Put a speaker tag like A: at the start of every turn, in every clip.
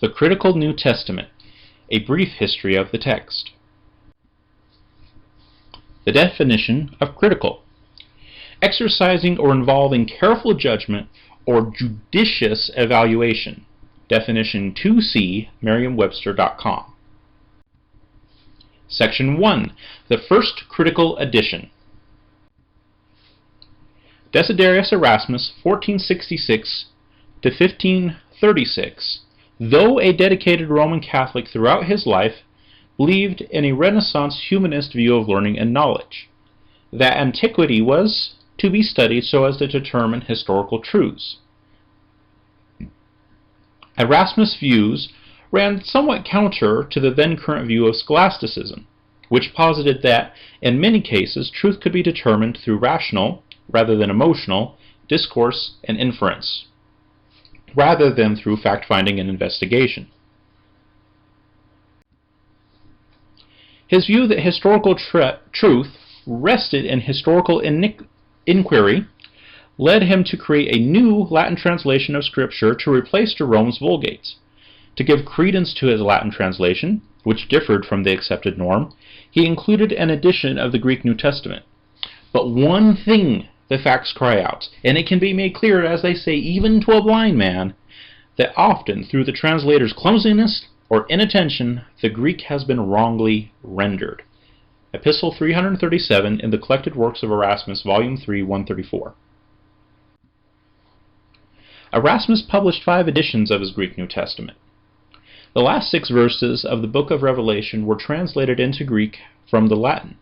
A: The Critical New Testament, a brief history of the text. The definition of critical: exercising or involving careful judgment or judicious evaluation. Definition 2C, Merriam-Webster.com. Section 1. The First Critical Edition. Desiderius Erasmus, 1466 to 1536, though a dedicated Roman Catholic throughout his life, believed in a Renaissance humanist view of learning and knowledge, that antiquity was to be studied so as to determine historical truths. Erasmus' views ran somewhat counter to the then current view of scholasticism, which posited that, in many cases, truth could be determined through rational, rather than emotional, discourse and inference, rather than through fact-finding and investigation. His view that historical truth rested in historical inquiry led him to create a new Latin translation of Scripture to replace Jerome's Vulgates. To give credence to his Latin translation, which differed from the accepted norm, he included an edition of the Greek New Testament. But one thing the facts cry out, and it can be made clear, as they say, even to a blind man, that often through the translator's clumsiness or inattention, the Greek has been wrongly rendered. Epistle 337 in the Collected Works of Erasmus, Volume 3, 134. Erasmus published 5 editions of his Greek New Testament. The last 6 verses of the book of Revelation were translated into Greek from the Latin,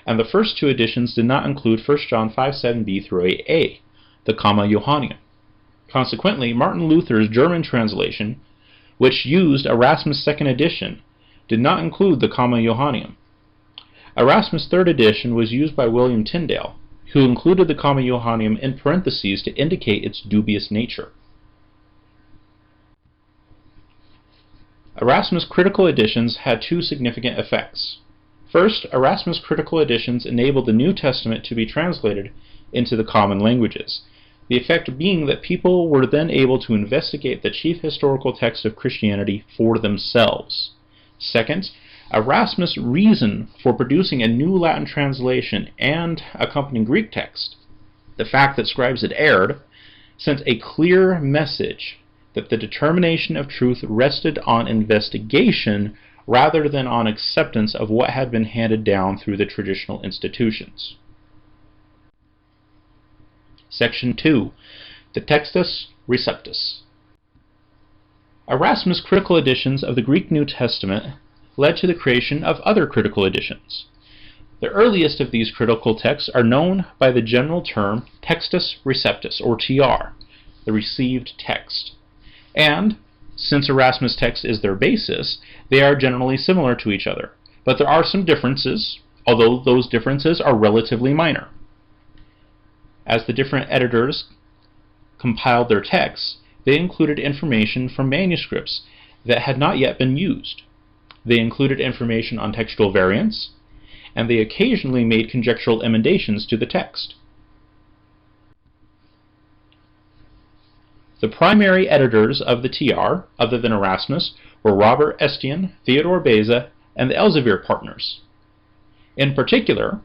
A: and the first 2 editions did not include 1 John 5:7b through 8a, the Comma Johanneum. Consequently, Martin Luther's German translation, which used Erasmus' 2nd edition, did not include the Comma Johanneum. Erasmus' 3rd edition was used by William Tyndale, who included the Comma Johanneum in parentheses to indicate its dubious nature. Erasmus' critical editions had 2 significant effects. First, Erasmus' critical editions enabled the New Testament to be translated into the common languages, the effect being that people were then able to investigate the chief historical text of Christianity for themselves. Second, Erasmus' reason for producing a new Latin translation and accompanying Greek text, the fact that scribes had erred, sent a clear message that the determination of truth rested on investigation rather than on acceptance of what had been handed down through the traditional institutions. Section 2. The Textus Receptus. Erasmus' critical editions of the Greek New Testament led to the creation of other critical editions. The earliest of these critical texts are known by the general term Textus Receptus, or TR, the received text. And, since Erasmus' text is their basis, they are generally similar to each other. But there are some differences, although those differences are relatively minor. As the different editors compiled their texts, they included information from manuscripts that had not yet been used. They included information on textual variants, and they occasionally made conjectural emendations to the text. The primary editors of the TR, other than Erasmus, were Robert Estienne, Theodore Beza, and the Elsevier partners. In particular,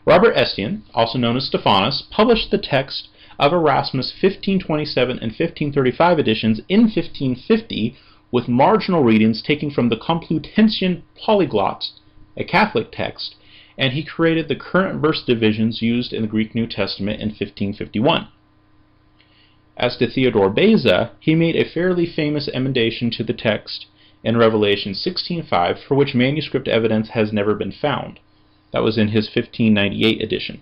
A: Robert Estienne, also known as Stephanus, published the text of Erasmus' 1527 and 1535 editions in 1550 with marginal readings taken from the Complutensian Polyglot, a Catholic text, and he created the current verse divisions used in the Greek New Testament in 1551. As to Theodore Beza, he made a fairly famous emendation to the text in Revelation 16:5, for which manuscript evidence has never been found. That was in his 1598 edition.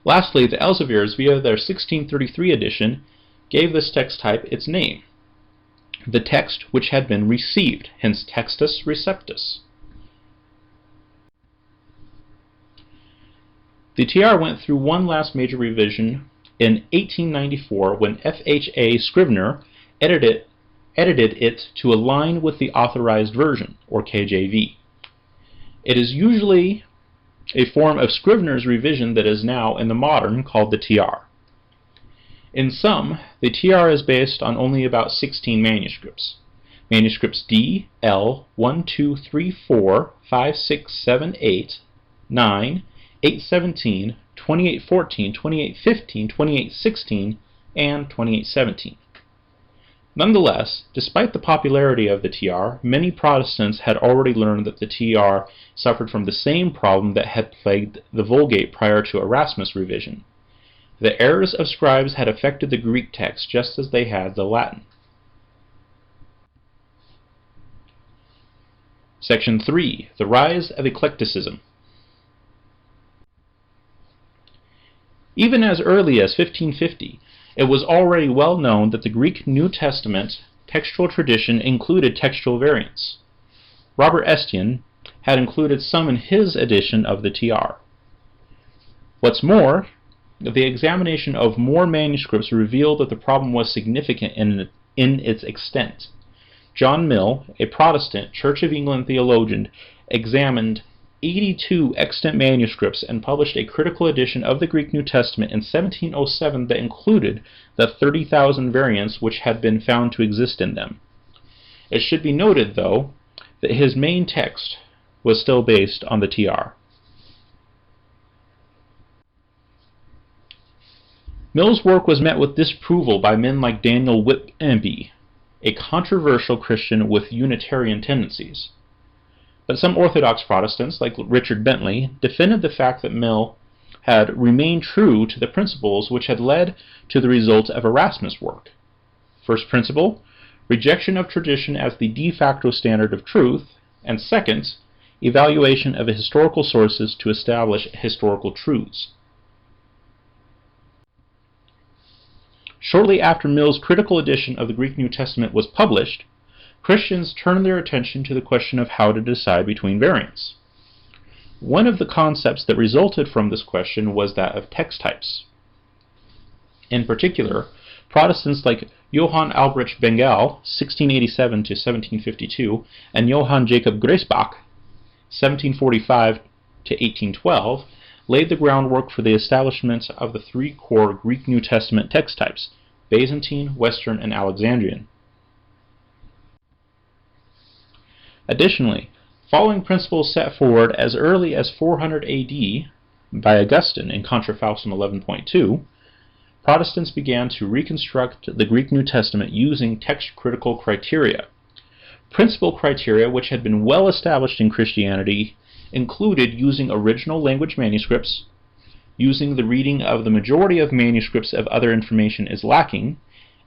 A: Lastly, the Elseviers, via their 1633 edition, gave this text type its name, the text which had been received, hence Textus Receptus. The TR went through one last major revision in 1894 when F.H.A. Scrivener edited it to align with the Authorized Version, or KJV. It is usually a form of Scrivener's revision that is now in the modern called the TR. In sum, the TR is based on only about 16 manuscripts. Manuscripts D, L, 1, 2, 3, 4, 5, 6, 7, 8, 9, 8, 17, 28, 14, 28, 15, 28, 16, and 28, 17. Nonetheless, despite the popularity of the TR, many Protestants had already learned that the TR suffered from the same problem that had plagued the Vulgate prior to Erasmus' revision. The errors of scribes had affected the Greek text just as they had the Latin. Section 3. The Rise of Eclecticism. Even as early as 1550, it was already well known that the Greek New Testament textual tradition included textual variants. Robert Estienne had included some in his edition of the TR. What's more, the examination of more manuscripts revealed that the problem was significant in its extent. John Mill, a Protestant Church of England theologian, examined 82 extant manuscripts and published a critical edition of the Greek New Testament in 1707 that included the 30,000 variants which had been found to exist in them. It should be noted, though, that his main text was still based on the TR. Mill's work was met with disapproval by men like Daniel Whitby, a controversial Christian with Unitarian tendencies. But some Orthodox Protestants, like Richard Bentley, defended the fact that Mill had remained true to the principles which had led to the result of Erasmus' work. First principle, rejection of tradition as the de facto standard of truth, and second, evaluation of historical sources to establish historical truths. Shortly after Mill's critical edition of the Greek New Testament was published, Christians turned their attention to the question of how to decide between variants. One of the concepts that resulted from this question was that of text types. In particular, Protestants like Johann Albrecht Bengel, 1687 to 1752, and Johann Jacob Griesbach, 1745 to 1812, laid the groundwork for the establishment of the three core Greek New Testament text types: Byzantine, Western, and Alexandrian. Additionally, following principles set forward as early as 400 AD by Augustine in Contra Faustum 11.2, Protestants began to reconstruct the Greek New Testament using text-critical criteria. Principal criteria which had been well established in Christianity included using original language manuscripts, using the reading of the majority of manuscripts if other information is lacking,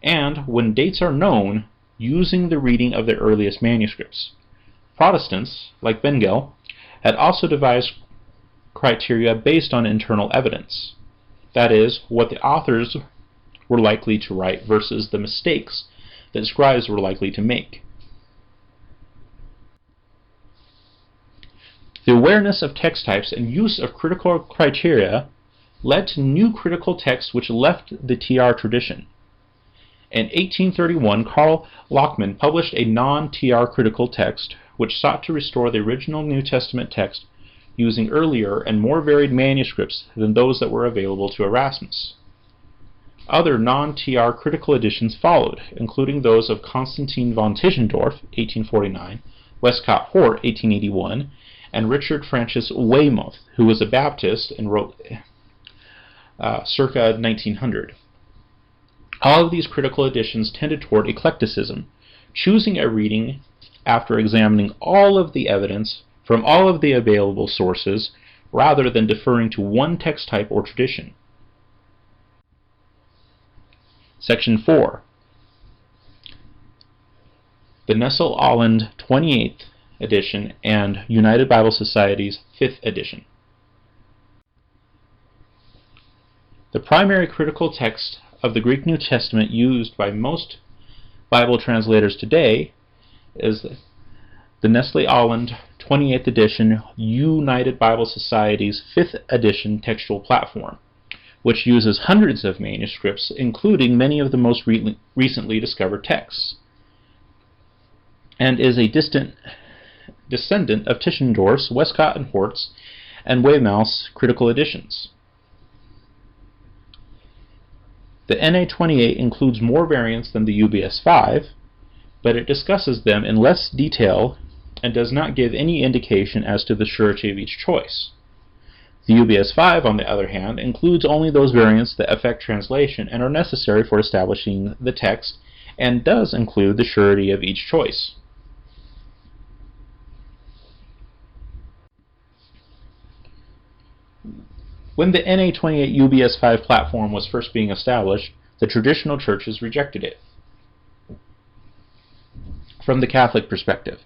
A: and, when dates are known, using the reading of the earliest manuscripts. Protestants, like Bengel, had also devised criteria based on internal evidence. That is, what the authors were likely to write versus the mistakes that scribes were likely to make. The awareness of text types and use of critical criteria led to new critical texts which left the TR tradition. In 1831, Karl Lockman published a non-TR critical text which sought to restore the original New Testament text using earlier and more varied manuscripts than those that were available to Erasmus. Other non-TR critical editions followed, including those of Constantine von Tischendorf, 1849, Westcott Hort, 1881, and Richard Francis Weymouth, who was a Baptist and wrote circa 1900. All of these critical editions tended toward eclecticism, choosing a reading after examining all of the evidence from all of the available sources rather than deferring to one text type or tradition. Section 4. The Nestle-Aland 28th edition and United Bible Society's 5th edition. The primary critical text of the Greek New Testament used by most Bible translators today is the Nestle-Aland 28th edition United Bible Society's 5th edition textual platform, which uses hundreds of manuscripts, including many of the most recently discovered texts, and is a distant descendant of Tischendorf's, Westcott and Hort's, and Weymouth's critical editions. The NA28 includes more variants than the UBS5, but it discusses them in less detail and does not give any indication as to the surety of each choice. The UBS5, on the other hand, includes only those variants that affect translation and are necessary for establishing the text, and does include the surety of each choice. When the NA28 UBS5 platform was first being established, the traditional churches rejected it. From the Catholic perspective,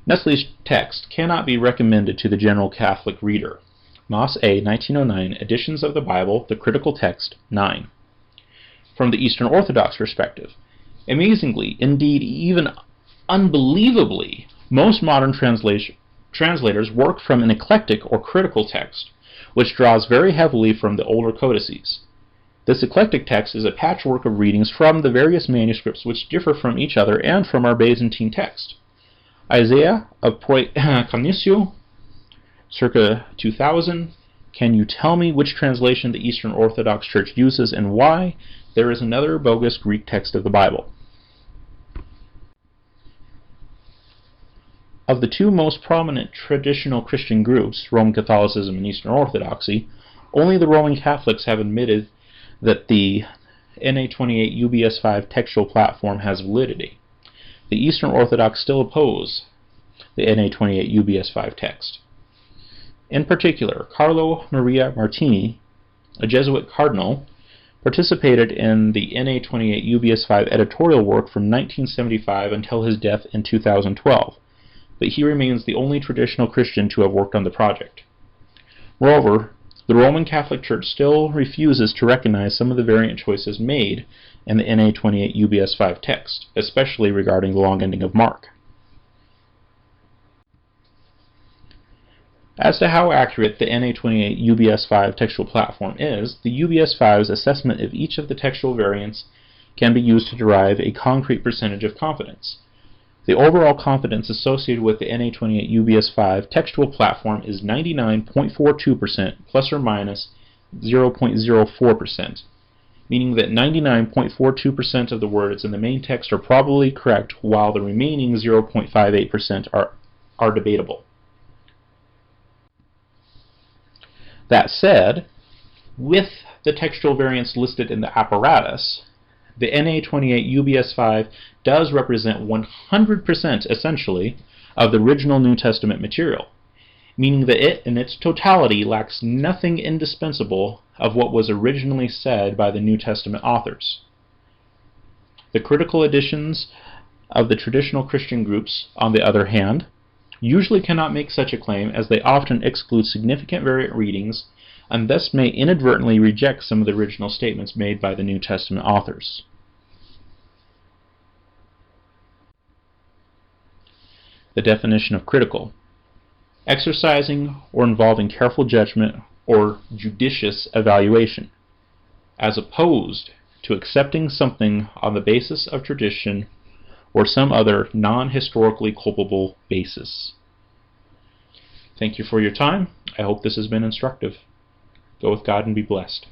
A: Nestle's text cannot be recommended to the general Catholic reader. Moss A. 1909, Editions of the Bible, the Critical Text, 9. From the Eastern Orthodox perspective, amazingly, indeed even unbelievably, most modern translators work from an eclectic or critical text, which draws very heavily from the older codices. This eclectic text is a patchwork of readings from the various manuscripts which differ from each other and from our Byzantine text. Isaiah of Cognicio, circa 2000. Can you tell me which translation the Eastern Orthodox Church uses and why? There is another bogus Greek text of the Bible. Of the two most prominent traditional Christian groups, Roman Catholicism and Eastern Orthodoxy, only the Roman Catholics have admitted that the NA28 UBS5 textual platform has validity. The Eastern Orthodox still oppose the NA28 UBS5 text. In particular, Carlo Maria Martini, a Jesuit cardinal, participated in the NA28 UBS5 editorial work from 1975 until his death in 2012, but he remains the only traditional Christian to have worked on the project. Moreover, the Roman Catholic Church still refuses to recognize some of the variant choices made in the NA28 UBS5 text, especially regarding the long ending of Mark. As to how accurate the NA28 UBS5 textual platform is, the UBS5's assessment of each of the textual variants can be used to derive a concrete percentage of confidence. The overall confidence associated with the NA28 UBS5 textual platform is 99.42% plus or minus 0.04%, meaning that 99.42% of the words in the main text are probably correct, while the remaining 0.58% are debatable. That said, with the textual variants listed in the apparatus, the NA28 UBS5 does represent 100% essentially of the original New Testament material, meaning that it in its totality lacks nothing indispensable of what was originally said by the New Testament authors. The critical editions of the traditional Christian groups, on the other hand, usually cannot make such a claim, as they often exclude significant variant readings and thus may inadvertently reject some of the original statements made by the New Testament authors. The definition of critical: exercising or involving careful judgment or judicious evaluation, as opposed to accepting something on the basis of tradition or some other non-historically culpable basis. Thank you for your time. I hope this has been instructive. Go with God and be blessed.